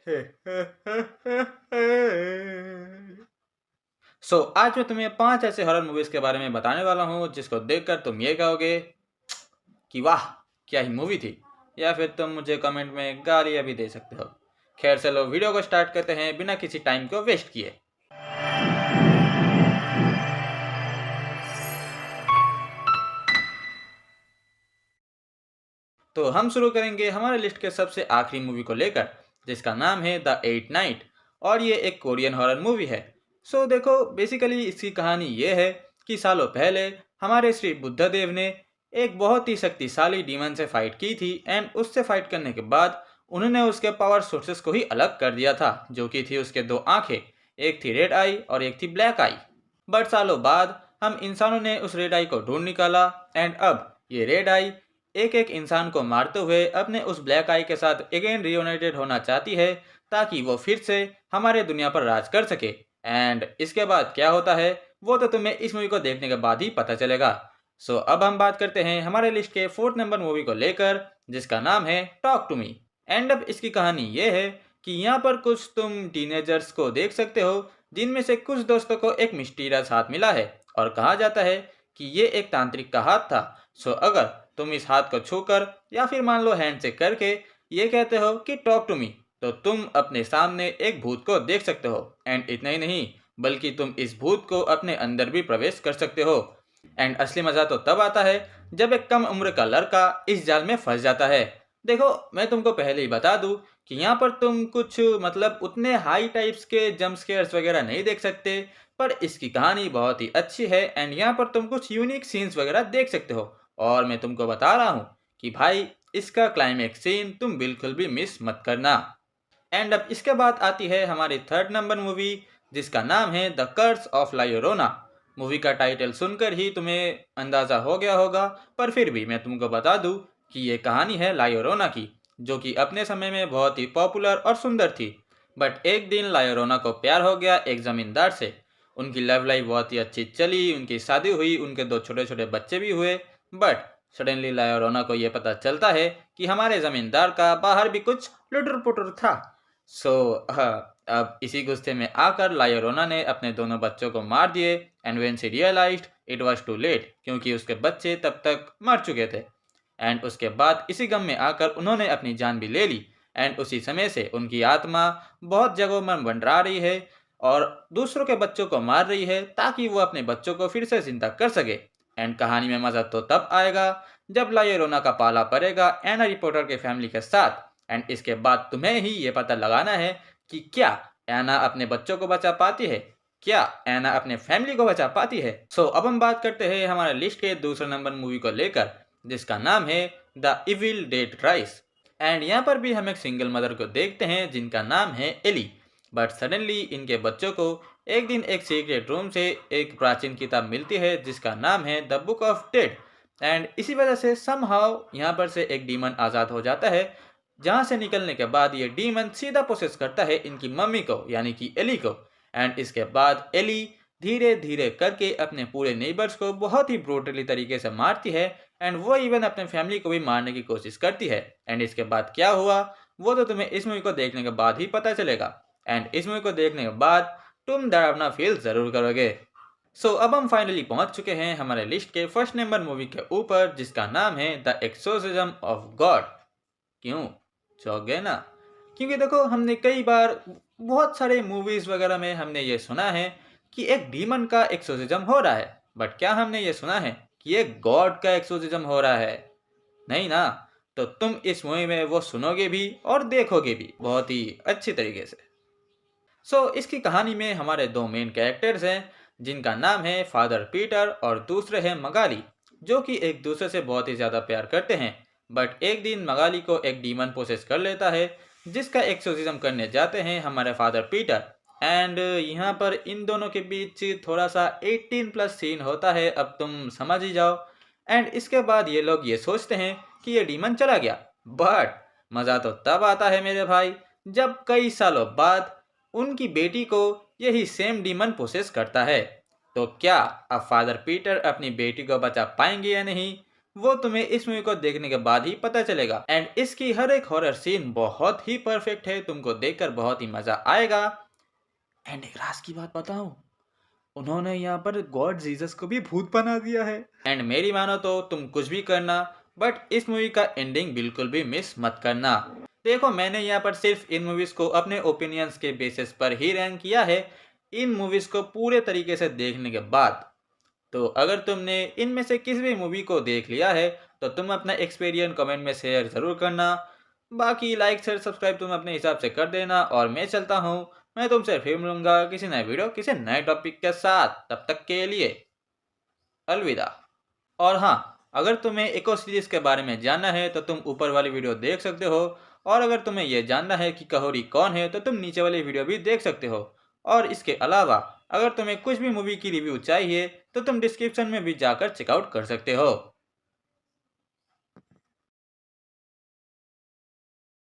आज मैं तुम्हें 5 ऐसे हॉरर मूवीज के बारे में बताने वाला हूँ जिसको देखकर तुम ये कहोगे कि वाह क्या ही मूवी थी, या फिर तुम मुझे कमेंट में गालियाँ भी दे सकते हो। खैर चलो वीडियो को स्टार्ट करते हैं बिना किसी टाइम को वेस्ट किए। तो हम शुरू करेंगे हमारे लिस्ट के सबसे आखिरी मूवी को लेकर, जिसका नाम है द एट नाइट, और ये एक कोरियन हॉरर मूवी है। देखो बेसिकली इसकी कहानी ये है कि सालों पहले हमारे श्री बुद्धदेव ने एक बहुत ही शक्तिशाली डीमन से फाइट की थी, एंड उससे फाइट करने के बाद उन्होंने उसके पावर सोर्सेस को ही अलग कर दिया था, जो कि थी उसके 2 आंखें, एक थी रेड आई और एक थी ब्लैक आई। बट सालों बाद हम इंसानों ने उस रेड आई को ढूंढ निकाला, एंड अब ये रेड आई एक एक इंसान को मारते हुए अपने उस ब्लैक आई के साथ अगेन रियूनाइटेड होना चाहती है, ताकि वो फिर से हमारे दुनिया पर राज कर सके। एंड इसके बाद क्या होता है वो तो तुम्हें इस मूवी को देखने के बाद ही पता चलेगा। अब हम बात करते हैं हमारे लिस्ट के 4th नंबर मूवी को लेकर, जिसका नाम है टॉक टू मी। एंड अब इसकी कहानी ये है कि यहाँ पर कुछ तुम टीनेजर्स को देख सकते हो, जिनमें से कुछ दोस्तों को एक मिस्टीरियस हाथ मिला है, और कहा जाता है कि ये एक तांत्रिक का हाथ था। अगर तुम इस हाथ को छूकर या फिर मान लो हैंड से करके ये कहते हो कि टॉक टू मी, तो तुम अपने सामने एक भूत को देख सकते हो। एंड इतना ही नहीं, बल्कि तुम इस भूत को अपने अंदर भी प्रवेश कर सकते हो। एंड असली मजा तो तब आता है जब एक कम उम्र का लड़का इस जाल में फंस जाता है। देखो मैं तुमको पहले ही बता दूं कि यहाँ पर तुम कुछ मतलब उतने हाई टाइप्स के जंप स्केयर्स वगैरह नहीं देख सकते, पर इसकी कहानी बहुत ही अच्छी है, एंड यहाँ पर तुम कुछ यूनिक सीन्स वगैरह देख सकते हो। और मैं तुमको बता रहा हूँ कि भाई इसका क्लाइमेक्स सीन तुम बिल्कुल भी मिस मत करना। एंड अब इसके बाद आती है हमारी 3rd नंबर मूवी, जिसका नाम है the curse of La llorona। Movie का टाइटल सुनकर ही तुम्हें अंदाज़ा हो गया होगा, पर फिर भी मैं तुमको बता दूं कि ये कहानी है ला llorona की, जो कि अपने समय में बहुत ही पॉपुलर और सुंदर थी। बट एक दिन ला llorona को प्यार हो गया एक ज़मींदार से। उनकी लव लाइफ बहुत ही अच्छी चली, उनकी शादी हुई, उनके 2 छोटे छोटे बच्चे भी हुए। बट सडनली ला llorona को ये पता चलता है कि हमारे ज़मींदार का बाहर भी कुछ लुटर पुटर था। अब इसी गुस्से में आकर ला llorona ने अपने दोनों बच्चों को मार दिए, and when she realised it was too late, क्योंकि उसके बच्चे तब तक मर चुके थे। एंड उसके बाद इसी गम में आकर उन्होंने अपनी जान भी ले ली। एंड उसी समय से उनकी आत्मा बहुत जगहों में मंडरा रही है और दूसरों के बच्चों को मार रही है, ताकि वो अपने बच्चों को फिर से जिंदा कर सके। एंड कहानी में मजा तो तब आएगा जब ला llorona का पाला पड़ेगा एना रिपोर्टर के फैमिली के साथ। एंड इसके बाद तुम्हें ही ये पता लगाना है कि क्या एना अपने बच्चों को बचा पाती है, क्या एना अपने फैमिली को बचा पाती है। अब हम बात करते हैं हमारे लिस्ट के दूसरे नंबर मूवी को लेकर, जिसका नाम है the evil dead rise. And यहाँ पर भी हम एक सिंगल मदर को देखते हैं जिनका नाम है एली। बट सडनली इनके बच्चों को एक दिन एक सीक्रेट रूम से एक प्राचीन किताब मिलती है जिसका नाम है the book of dead. And इसी वजह से समहाउ यहाँ पर से एक डीमन आज़ाद हो जाता है, जहाँ से निकलने के बाद ये डीमन सीधा प्रोसेस करता है इनकी मम्मी को, यानी कि एली को। एंड इसके बाद एली धीरे धीरे करके अपने पूरे नेबर्स को बहुत ही ब्रूटली तरीके से मारती है, एंड वो इवन अपने फैमिली को भी मारने की कोशिश करती है। एंड इसके बाद क्या हुआ वो तो तुम्हें इस मूवी को देखने के बाद ही पता चलेगा। एंड इस मूवी को देखने के बाद तुम डरावना फील जरूर करोगे। अब हम फाइनली पहुंच चुके हैं हमारे लिस्ट के 1st नंबर मूवी के ऊपर, जिसका नाम है द एक्सोर्सिज्म ऑफ गॉड। क्यों चौंक गए ना? क्योंकि देखो हमने कई बार बहुत सारे मूवीज वगैरह में हमने ये सुना है कि एक डीमन का एक्सोर्सिज्म हो रहा है, बट क्या हमने ये सुना है कि एक गॉड का एक्सोर्सिज्म हो रहा है? नहीं ना। तो तुम इस मूवी में वो सुनोगे भी और देखोगे भी बहुत ही अच्छी तरीके से। इसकी कहानी में हमारे 2 मेन कैरेक्टर्स हैं, जिनका नाम है फादर पीटर और दूसरे हैं मगाली, जो कि एक दूसरे से बहुत ही ज़्यादा प्यार करते हैं। बट एक दिन मगाली को एक डीमन पोसेस कर लेता है, जिसका एक्सोर्सिज्म करने जाते हैं हमारे फादर पीटर। एंड यहाँ पर इन दोनों के बीच थोड़ा सा 18+ सीन होता है, अब तुम समझ ही जाओ। एंड इसके बाद ये लोग ये सोचते हैं कि ये डीमन चला गया। बट मज़ा तो तब आता है मेरे भाई जब कई सालों बाद उनकी बेटी को यही सेम डीमन पोसेस करता है। तो क्या अब फादर पीटर अपनी बेटी को बचा पाएंगे या नहीं, वो तुम्हें इस मूवी को देखने के बाद ही पता चलेगा। एंड इसकी हर एक हॉरर सीन बहुत ही परफेक्ट है, तुमको देखकर बहुत ही मजा आएगा। एंड एक राज की बात बताऊं, उन्होंने यहाँ पर गॉड जीसस को भी भूत बना दिया है। एंड मेरी मानो तो तुम कुछ भी करना, बट इस मूवी का एंडिंग बिल्कुल भी मिस मत करना। देखो, मैंने यहाँ पर सिर्फ इन मूवीज को अपने ओपिनियंस के बेसिस पर ही रैंक किया है, इन मूवीज को पूरे तरीके से देखने के बाद। तो अगर तुमने इनमें से किसी भी मूवी को देख लिया है तो तुम अपना एक्सपीरियंस कमेंट में शेयर जरूर करना। बाकी लाइक शेयर सब्सक्राइब तुम अपने हिसाब से कर देना, और मैं चलता हूँ। मैं तुमसे फिर मिलूंगा किसी नए वीडियो किसी नए टॉपिक के साथ। तब तक के लिए अलविदा। और हाँ, अगर तुम्हें इको सीरीज के बारे में जानना है तो तुम ऊपर वाली वीडियो देख सकते हो, और अगर तुम्हें यह जानना है कि कहोरी कौन है तो तुम नीचे वाली वीडियो भी देख सकते हो। और इसके अलावा अगर तुम्हें कुछ भी मूवी की रिव्यू चाहिए तो तुम डिस्क्रिप्शन में भी जाकर चेकआउट कर सकते हो।